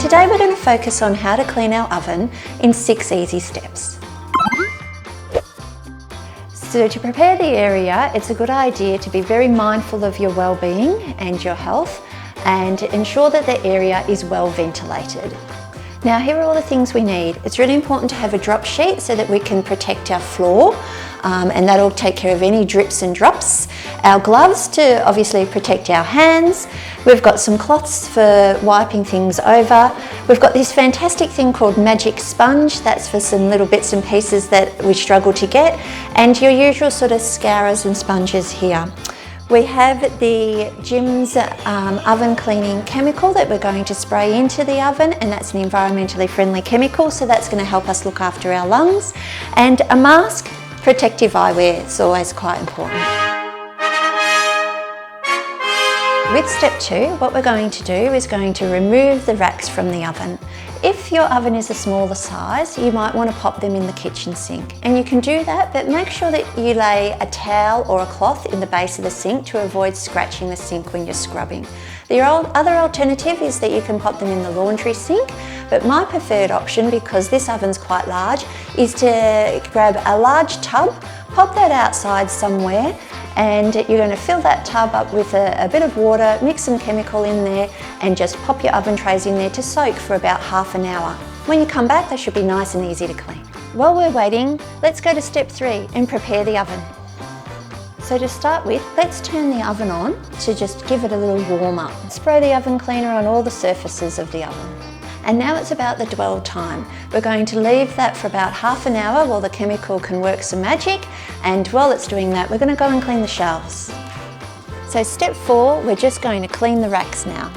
today we're going to focus on how to clean our oven in 6 easy steps. So to prepare the area, it's a good idea to be very mindful of your well-being and your health and ensure that the area is well ventilated. Now here are all the things we need. It's really important to have a drop sheet so that we can protect our floor and that'll take care of any drips and drops. Our gloves to obviously protect our hands. We've got some cloths for wiping things over. We've got this fantastic thing called magic sponge. That's for some little bits and pieces that we struggle to get. And your usual sort of scourers and sponges here. We have the Jim's oven cleaning chemical that we're going to spray into the oven, and that's an environmentally friendly chemical, so that's going to help us look after our lungs. And a mask, protective eyewear, is always quite important. With step 2, what we're going to do is going to remove the racks from the oven. If your oven is a smaller size, you might want to pop them in the kitchen sink. And you can do that, but make sure that you lay a towel or a cloth in the base of the sink to avoid scratching the sink when you're scrubbing. The other alternative is that you can pop them in the laundry sink, but my preferred option, because this oven's quite large, is to grab a large tub, pop that outside somewhere, and you're going to fill that tub up with a bit of water, mix some chemical in there, and just pop your oven trays in there to soak for about half an hour. When you come back, they should be nice and easy to clean. While we're waiting, let's go to step 3 and prepare the oven. So to start with, let's turn the oven on to just give it a little warm up. Spray the oven cleaner on all the surfaces of the oven. And now it's about the dwell time. We're going to leave that for about half an hour while the chemical can work some magic, and while it's doing that, we're going to go and clean the shelves. So step 4, we're just going to clean the racks now.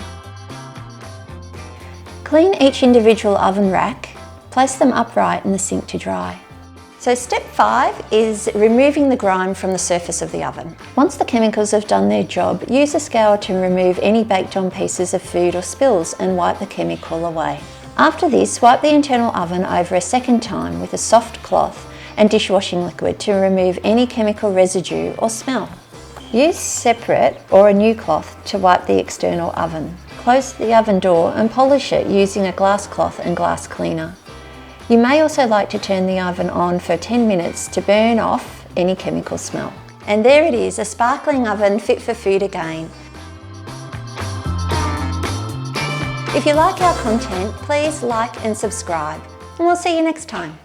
Clean each individual oven rack, place them upright in the sink to dry. So step 5 is removing the grime from the surface of the oven. Once the chemicals have done their job, use a scour to remove any baked on pieces of food or spills and wipe the chemical away. After this, wipe the internal oven over a second time with a soft cloth and dishwashing liquid to remove any chemical residue or smell. Use separate or a new cloth to wipe the external oven. Close the oven door and polish it using a glass cloth and glass cleaner. You may also like to turn the oven on for 10 minutes to burn off any chemical smell. And there it is, a sparkling oven fit for food again. If you like our content, please like and subscribe, and we'll see you next time.